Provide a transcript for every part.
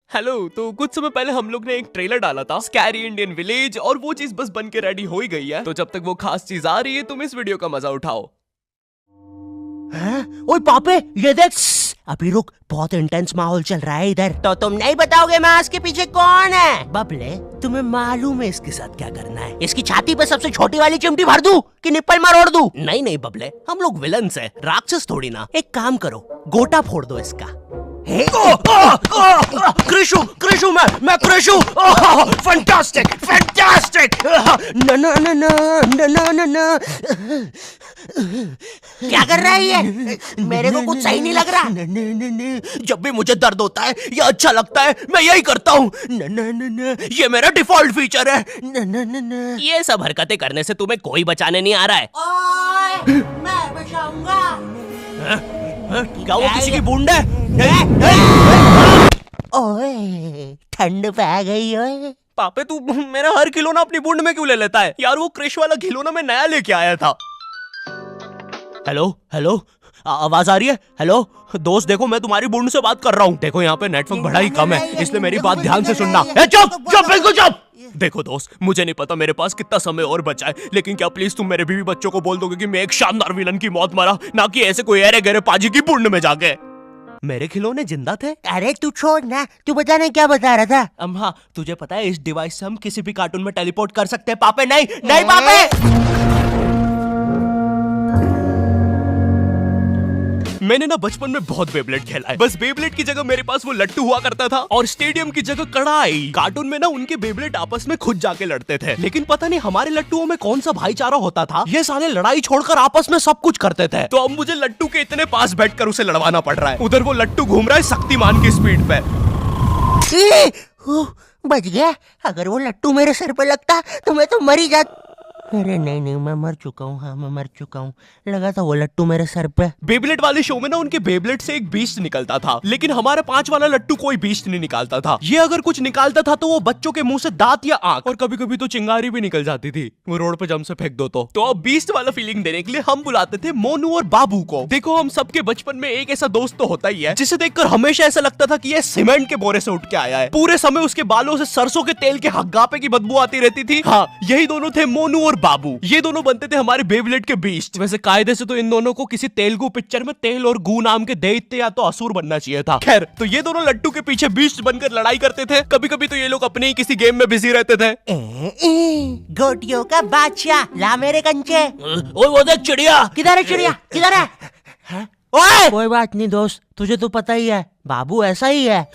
Hello. तो कुछ समय पहले हम लोग ने एक ट्रेलर डाला था स्कैरी इंडियन विलेज, और वो चीज बस बन के रेडी हो ही गई है। तो जब तक वो खास चीज आ रही है तुम इस वीडियो का मजा उठाओ। ओए पापे, ये देख। अभी रुक, बहुत इंटेंस माहौल चल रहा है इधर। तो तुम नहीं बताओगे मास्क के पीछे कौन है? बबले, तुम्हें मालूम है इसके साथ क्या करना है? इसकी छाती पे सबसे छोटी वाली चिमटी भर दूं कि निप्पल मरोड़ दूं? नहीं नहीं बबले, हम लोग विलन्स हैं, राक्षस थोड़ी ना। एक काम करो, गोटा फोड़ दो इसका। कृषु, कृषु, मैं कृषु। Fantastic, fantastic. ना ना ना ना ना ना ना। क्या कर रहा है ये? मेरे को कुछ सही नहीं लग रहा। जब भी मुझे दर्द होता है या अच्छा लगता है मैं यही करता हूँ। ये मेरा डिफॉल्ट फीचर है। ये सब हरकतें करने से तुम्हें कोई बचाने नहीं आ रहा है। ओए, मैं बचाऊंगा। क्या वो किसी की बूंद है? ओए, ठंड पै गई ओए। पापे तू मेरा हर खिलौना अपनी बूंद में क्यों ले लेता है यार? वो क्रिश वाला खिलौना मैं नया लेके आया था। हेलो हेलो, आवाज आ रही है? हेलो दोस्त, देखो मैं तुम्हारी बूंद से बात कर रहा हूँ। देखो यहाँ पे नेटवर्क बड़ा ही कम है, इसलिए मेरी बात ध्यान से सुनना। चुप चुप, बिल्कुल चुप। देखो दोस्त, मुझे नहीं पता मेरे पास कितना समय और बचा है, लेकिन क्या प्लीज तुम मेरे बीवी बच्चों को बोल दोगे कि मैं एक शानदार विलन की मौत मरा, ना कि ऐसे कोई अरे गहरे पाजी की बूंद में जाके। मेरे खिलौने जिंदा थे? अरे तू छोड़ ना, तू बता नहीं क्या बता रहा था? हाँ, तुझे पता है इस डिवाइस से हम किसी भी कार्टून में टेलीपोर्ट कर सकते हैं। पापे नहीं नहीं पापे। मैंने ना बचपन में बहुत बेब्लेड खेला है। बस बेब्लेड की जगह मेरे पास वो लट्टू हुआ करता था, और स्टेडियम की जगह कड़ाई। कार्टून में ना उनके बेब्लेड आपस में खुद जाके लड़ते थे, लेकिन पता नहीं हमारे लट्टुओं में कौन सा भाईचारा होता था, ये साले लड़ाई छोड़कर आपस में सब कुछ करते थे। तो अब मुझे लट्टू के इतने पास बैठकर उसे लड़वाना पड़ रहा है। उधर वो लट्टू घूम रहा है शक्तिमान की स्पीड पे। बच गया। अगर वो लट्टू मेरे सर पे लगता तो मैं तो मर ही जाता। अरे नहीं नहीं, मैं मर चुका हूँ। हाँ, मैं मर चुका हूँ। लगा था वो लट्टू मेरे सर पे। बेब्लेड वाले शो में ना उनके बेब्लेड से एक बीस्ट निकलता था, लेकिन हमारा 5 वाला लट्टू कोई बीस्ट नहीं निकालता था। ये अगर कुछ निकालता था तो वो बच्चों के मुंह से दांत या आंख, और कभी कभी तो चिंगारी भी निकल जाती थी, वो रोड पे जम से फेंक दो तो अब बीस्ट वाला फीलिंग देने के लिए हम बुलाते थे मोनू और बाबू को। देखो, हम सबके बचपन में एक ऐसा दोस्त तो होता ही है जिसे देखकर हमेशा ऐसा लगता था कि ये सीमेंट के बोरे से उठ के आया है। पूरे समय उसके बालों से सरसों के तेल के हग्गापे की बदबू आती रहती थी। हाँ, यही दोनों थे मोनू और बाबू। ये दोनों बनते थे हमारे बेब्लेड के बीस्ट। वैसे कायदे से तो इन दोनों को किसी तेलुगु पिक्चर में तेल और गू नाम के दैत्य या तो असुर बनना चाहिए था। खैर, तो ये दोनों लट्टू के पीछे बीस्ट बनकर लड़ाई करते थे। कभी कभी तो ये लोग अपने ही किसी गेम में बिजी रहते थे। गोटियों का बादशाह, ला मेरे कंचे। ओए वो देख चिड़िया। किधर है चिड़िया? किधर है? ओए, कोई बात नहीं दोस्त, तुझे तो पता ही है बाबू ऐसा ही है।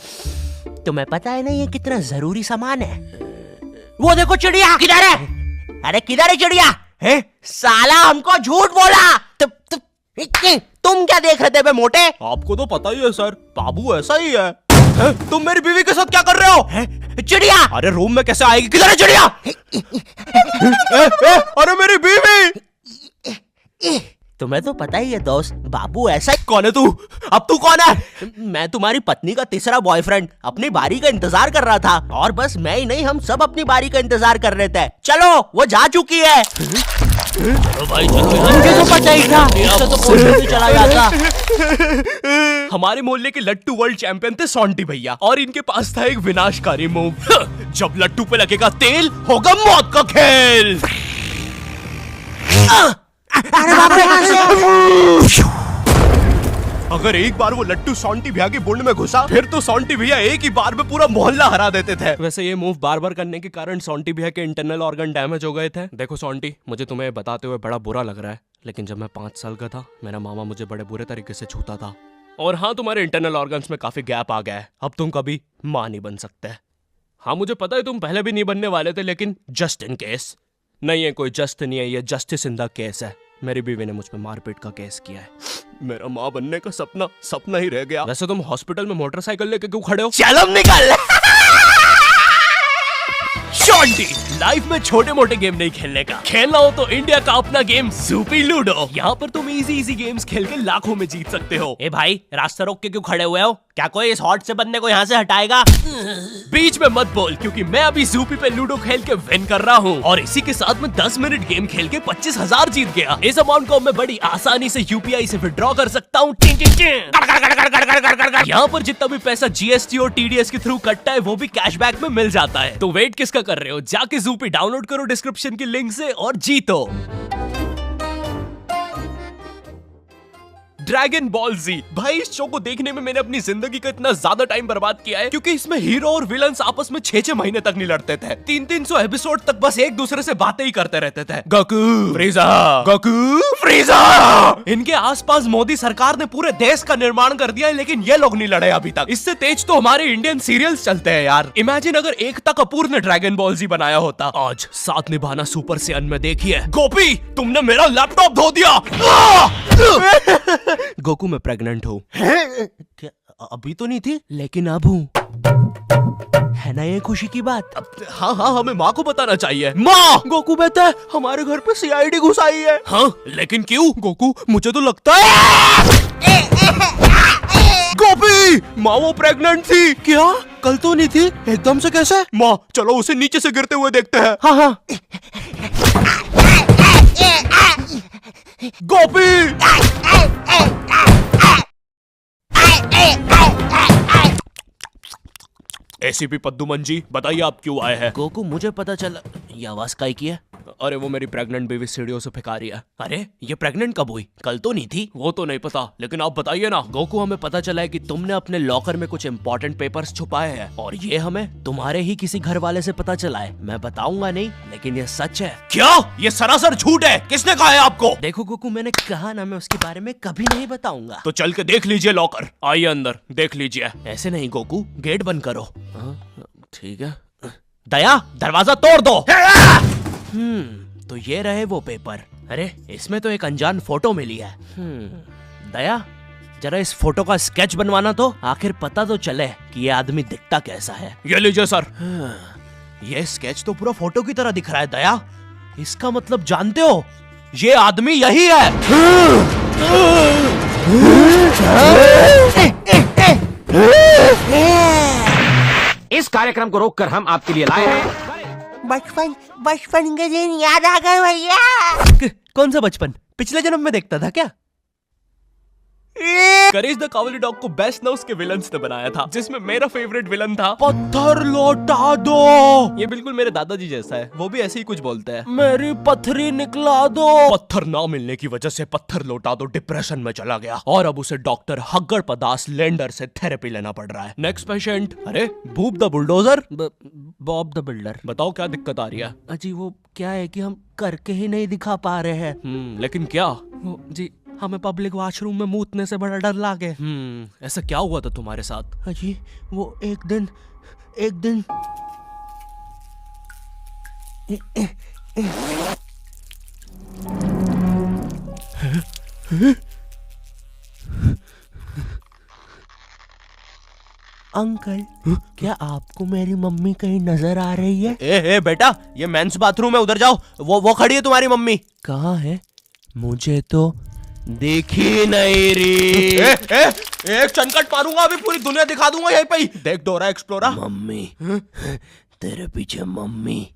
तुम्हें पता है ना ये कितना जरूरी सामान है। वो देखो चिड़िया। किधर है? अरे किधर है चिड़िया? है? साला हमको झूठ बोला। तुम क्या देख रहे थे बे मोटे? आपको तो पता ही है सर, बाबू ऐसा ही है। तुम मेरी बीवी के साथ क्या कर रहे हो? चिड़िया। अरे रूम में कैसे आएगी? किधर है चिड़िया? अरे मेरी बीवी। तुम्हें तो पता ही है दोस्त, बाबू ऐसा ही। कौन है तू? अब तू कौन है? मैं तुम्हारी पत्नी का तीसरा बॉयफ्रेंड, अपनी बारी का इंतजार कर रहा था। और बस मैं ही नहीं, हम सब अपनी बारी का इंतजार कर रहे थे। चलो, वो जा चुकी है। चलो भाई चलो, मुझे तो पता ही था, इससे तो कोई नहीं चला जाता। हमारे मोहल्ले के लट्टू वर्ल्ड चैंपियन थे सोंटी भैया, और इनके पास था एक विनाशकारी मूव। जब लट्टू पे लगेगा तेल, होगा मौत का खेल। अरे बाप रे! अगर एक बार वो लट्टू सोंटी भैया की बूंद में घुसा, फिर तो सोंटी भैया एक ही बार में पूरा मोहल्ला हरा देते थे। वैसे ये मूव बार बार करने के कारण सोंटी भैया के इंटरनल ऑर्गन डैमेज हो गए थे। देखो सोंटी, मुझे तुम्हें बताते हुए बड़ा बुरा लग रहा है, लेकिन जब मैं 5 साल का था, मेरा मामा मुझे बड़े बुरे तरीके से छूता था। और हाँ, तुम्हारे इंटरनल ऑर्गन्स में काफी गैप आ गया है, अब तुम कभी मां नहीं बन सकते। हाँ, मुझे पता है तुम पहले भी नहीं बनने वाले थे, लेकिन जस्ट इन केस। नहीं है, कोई जस्ट नहीं है, ये जस्टिस इन द केस है। मेरी बीवी ने मुझ पे मारपीट का केस किया है। मेरा माँ बनने का सपना ही रह गया। वैसे तुम हॉस्पिटल में मोटरसाइकिल लेके क्यों खड़े हो? चलम निकल। शॉन्टी, लाइफ में छोटे मोटे गेम नहीं खेलने का, खेलना हो तो इंडिया का अपना गेम ज़ूपी लूडो। यहाँ पर तुम इजी गेम्स खेल के लाखों में जीत सकते हो। ए भाई, रास्ता रोक के क्यों खड़े हुए हो? क्या कोई इस हॉट से बंदे को यहाँ से हटाएगा? बीच में मत बोल, क्योंकि मैं अभी ज़ूपी पे लूडो खेल के विन कर रहा हूँ और इसी के साथ मैं 10 मिनट गेम खेल के 25,000 जीत गया। इस अमाउंट को मैं बड़ी आसानी से यूपीआई से विड्रॉ कर सकता हूँ। यहाँ पर जितना भी पैसा जीएसटी और टीडीएस के थ्रू कटता है वो भी कैशबैक में मिल जाता है। तो वेट किसका कर रहे हो? जाके ज़ूपी डाउनलोड करो डिस्क्रिप्शन की लिंक से और जीतो। ड्रैगन बॉल जी, भाई इस शो को देखने में मैंने अपनी जिंदगी का इतना ज्यादा टाइम बर्बाद किया है, क्योंकि इसमें हीरो और विलन्स आपस में 6-6 महीने तक नहीं लड़ते थे। 300 एपिसोड तक बस एक दूसरे से बातें ही करते रहते थे। Goku फ्रीजा, Goku फ्रीजा। इनके आसपास मोदी सरकार ने पूरे देश का निर्माण कर दिया है, लेकिन ये लोग नहीं लड़े अभी तक। इससे तेज तो हमारे इंडियन सीरियल्स चलते हैं यार। इमेजिन अगर एकता कपूर ने ड्रैगन बॉल जी बनाया होता। आज साथ निभाना सुपर सेयन में देखिए। गोपी, तुमने मेरा लैपटॉप धो दिया। गोकू, मैं प्रेग्नेंट हूँ। क्या अभी तो नहीं थी, लेकिन अब हूँ। है ना ये खुशी की बात? हाँ, हमें माँ को बताना चाहिए। माँ, गोकू बेटा, हमारे घर पे सीआईडी घुस आई है। हाँ, लेकिन क्यों? गोकू, मुझे तो लगता है गोपी, माँ वो प्रेग्नेंट थी। क्या? कल तो नहीं थी, एकदम से कैसे? माँ, चलो उसे नीचे से गिरते हुए देखते हैं। हाँ। गोपी, एसीपी पद्दुमन जी, बताइए आप क्यों आए हैं? गोकू, मुझे पता चला। ये आवाज काई की है? अरे वो मेरी प्रेग्नेंट बेबी सीढ़ियों से फेंका रही है। अरे ये प्रेग्नेंट कब हुई? कल तो नहीं थी। वो तो नहीं पता, लेकिन आप बताइए ना। गोकू, हमें पता चला है कि तुमने अपने लॉकर में कुछ इम्पोर्टेंट पेपर्स छुपाए हैं, और ये हमें तुम्हारे ही किसी घर वाले से पता चला है। मैं बताऊंगा नहीं, लेकिन ये सच है। क्या? ये सरासर झूठ है। किसने कहा है आपको? देखो गोकू, मैंने कहा ना, मैं उसके बारे में कभी नहीं बताऊंगा। तो चल के देख लीजिए लॉकर। आइए अंदर देख लीजिए। ऐसे नहीं गोकू, गेट बंद करो। ठीक है। दया, दरवाजा तोड़ दो। तो ये रहे वो पेपर। अरे इसमें तो एक अनजान फोटो मिली है। दया, जरा इस फोटो का स्केच बनवाना तो, आखिर पता तो चले कि ये आदमी दिखता कैसा है। ये लीजिए सर। ये स्केच तो पूरा फोटो की तरह दिख रहा है दया। इसका मतलब जानते हो, ये आदमी यही है। इस कार्यक्रम को रोककर हम आपके लिए लाए हैं बचपन के दिन याद आ गए भैया। कौन सा बचपन? पिछले जन्म में देखता था क्या? करेज द कावली डॉग को बेस्ट ना उसके विलन्स ने बनाया था, जिसमें मेरा फेवरेट विलन था पत्थर लौटा दो। ये बिल्कुल मेरे दादाजी जैसा है, वो भी ऐसे ही कुछ बोलते हैं। मेरी पथरी निकला दो। पत्थर ना मिलने की वजह से पत्थर लौटा दो डिप्रेशन में चला गया, और अब उसे डॉक्टर हग्गड़ पदास लेंडर से थेरेपी लेना पड़ रहा है। Next patient. अरे भूप the bulldozer, Bob the builder. बताओ क्या दिक्कत आ रही है? अजी वो क्या है कि हम करके ही नहीं दिखा पा रहे हैं। लेकिन क्या? जी, हमें पब्लिक वॉशरूम में मूतने से बड़ा डर लागे। ऐसा क्या हुआ था तुम्हारे साथ? अजी वो एक दिन अंकल, क्या आपको मेरी मम्मी कहीं नजर आ रही है? ए बेटा, ये मेंस बाथरूम है, उधर जाओ। वो खड़ी है तुम्हारी मम्मी। कहाँ है? मुझे तो देखी नहीं रही। एक चनकट मारूंगा, अभी पूरी दुनिया दिखा दूंगा यहीं पे ही। देख डोरा एक्सप्लोरा। मम्मी, तेरे पीछे मम्मी।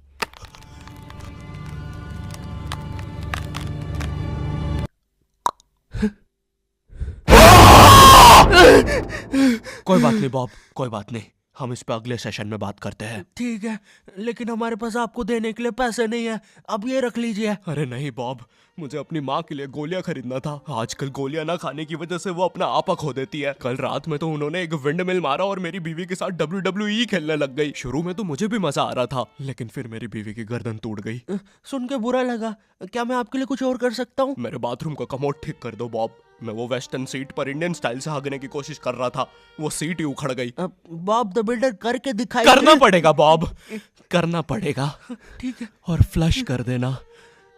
कोई बात नहीं बॉब, कोई बात नहीं, हम इस पे अगले सेशन में बात करते हैं। ठीक है, लेकिन हमारे पास आपको देने के लिए पैसे नहीं है, अब ये रख लीजिए। अरे नहीं बॉब, मुझे अपनी माँ के लिए गोलियां खरीदना था। आजकल गोलियां ना खाने की वजह से वो अपना आपा खो देती है। कल रात में तो उन्होंने एक विंड मिल मारा और मेरी बीवी के साथ WWE खेलने लग गई। शुरू में तो मुझे भी मजा आ रहा था, लेकिन फिर मेरी बीवी की गर्दन टूट गई। सुन के बुरा लगा। क्या मैं आपके लिए कुछ और कर सकता हूँ? मेरे बाथरूम का कमोड ठीक कर दो बॉब। मैं वो वेस्टर्न सीट पर इंडियन स्टाइल से भागने की कोशिश कर रहा था, वो सीट ही उखड़ गई। बॉब द बिल्डर करके दिखाई। करना पड़ेगा बॉब, करना पड़ेगा। ठीक है। और फ्लश कर देना,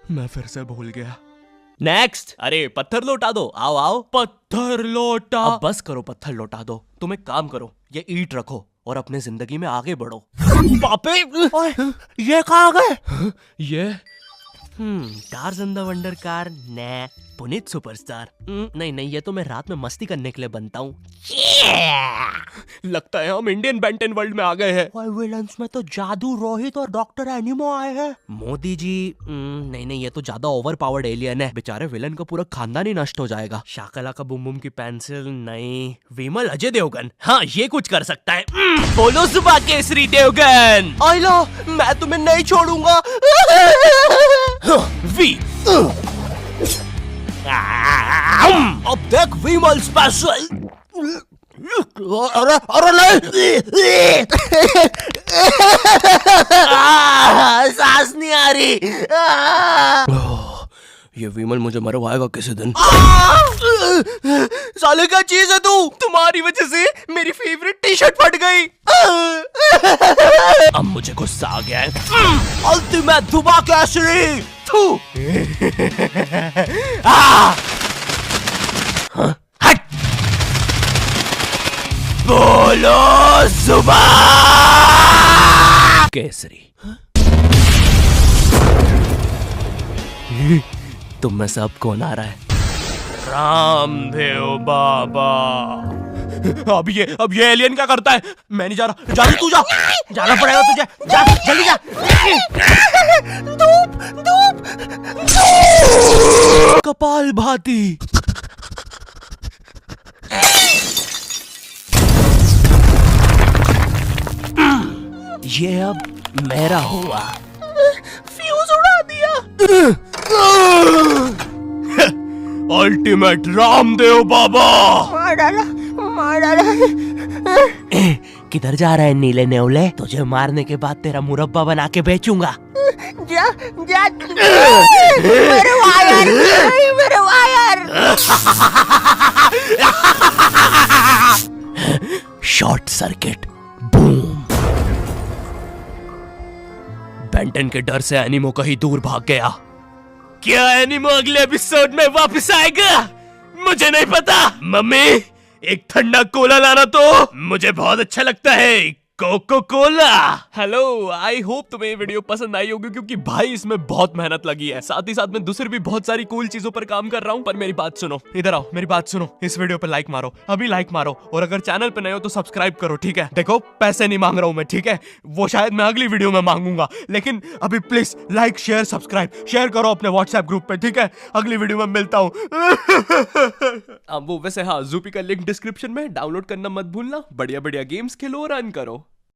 मैं फिर से भूल गया। नेक्स्ट। अरे पत्थर लौटा दो। आओ पत्थर लौटा। अब बस करो, पत्थर लौटा दो। तुम एक काम करो, ये ईंट रखो और अपने जिंदगी में आगे बढ़ो। पापे ओए, ये कहाँ गए? ये टार्ज़न द वंडर कार ने पुनीत सुपरस्टार। नहीं ये तो मैं रात में मस्ती करने के लिए बनता हूँ। लगता है हम इंडियन बेंटन वर्ल्ड में आ गए हैं। विलन्स में तो जादू रोहित और डॉक्टर एनिमो आए हैं। मोदी जी नहीं ये तो ज्यादा ओवर पावर्ड एलियन है। बेचारे विलन का पूरा खानदान ही नष्ट हो जाएगा। शाकला का बुम बुम की पेंसिल नहीं। विमल अजय देवगन, हाँ ये कुछ कर सकता है। बोलो सुबह केसरी देवगन। आइला, मैं तुम्हें नहीं छोड़ूंगा। वी अब देख विमल स्पेशल। अरे नहीं, सांस नहीं आ रही। ये विमल मुझे मरवाएगा किसी दिन। साले क्या चीज है तू? तुम्हारी वजह से मेरी फेवरेट टी शर्ट फट गई। अब मुझे गुस्सा आ गया है। अल्टीमेट धुबा केसरी। हट। बोलो सुबह केसरी। तुम में से अब कौन आ रहा है? रामदेव बाबा। अब ये एलियन क्या करता है? मैं नहीं जा रहा। जा तू जा। जाना पड़ेगा तुझे। जा जल्दी जा। धूप कपाल भाती। ये अब मेरा हुआ। फ्यूज उड़ा दिया। अल्टीमेट रामदेव बाबा। मार डाला। किधर जा रहा है नीले नेवले? तुझे मारने के बाद तेरा मुरब्बा बना के बेचूंगा। जा मेरे wire. Short circuit. Boom. Benton के डर से एनिमो कहीं दूर भाग गया। क्या एनिमो अगले एपिसोड में वापस आएगा? मुझे नहीं पता। मम्मी एक ठंडा कोला लाना तो। मुझे बहुत अच्छा लगता है Coca Cola. Hello, I hope तुम्हें ये वीडियो पसंद आई होगी, क्योंकि भाई इसमें बहुत मेहनत लगी है। साथ ही साथ में दूसरी भी बहुत सारी कूल चीजों पर काम कर रहा हूँ। पर मेरी बात सुनो, इधर आओ, मेरी बात सुनो। इस वीडियो पर लाइक मारो, अभी लाइक मारो, और अगर चैनल पे नए हो तो सब्सक्राइब करो, ठीक है? देखो पैसे नहीं मांग रहा हूँ मैं, ठीक है? वो शायद मैं अगली वीडियो में मांगूंगा, लेकिन अभी please like share subscribe share करो अपने व्हाट्सएप ग्रुप पे, ठीक है? अगली वीडियो में मिलता हूँ। अब वो वैसे हाँ, ज़ूपी का लिंक डिस्क्रिप्शन में, डाउनलोड करना मत भूलना। बढ़िया बढ़िया गेम्स खेलो और रन करो।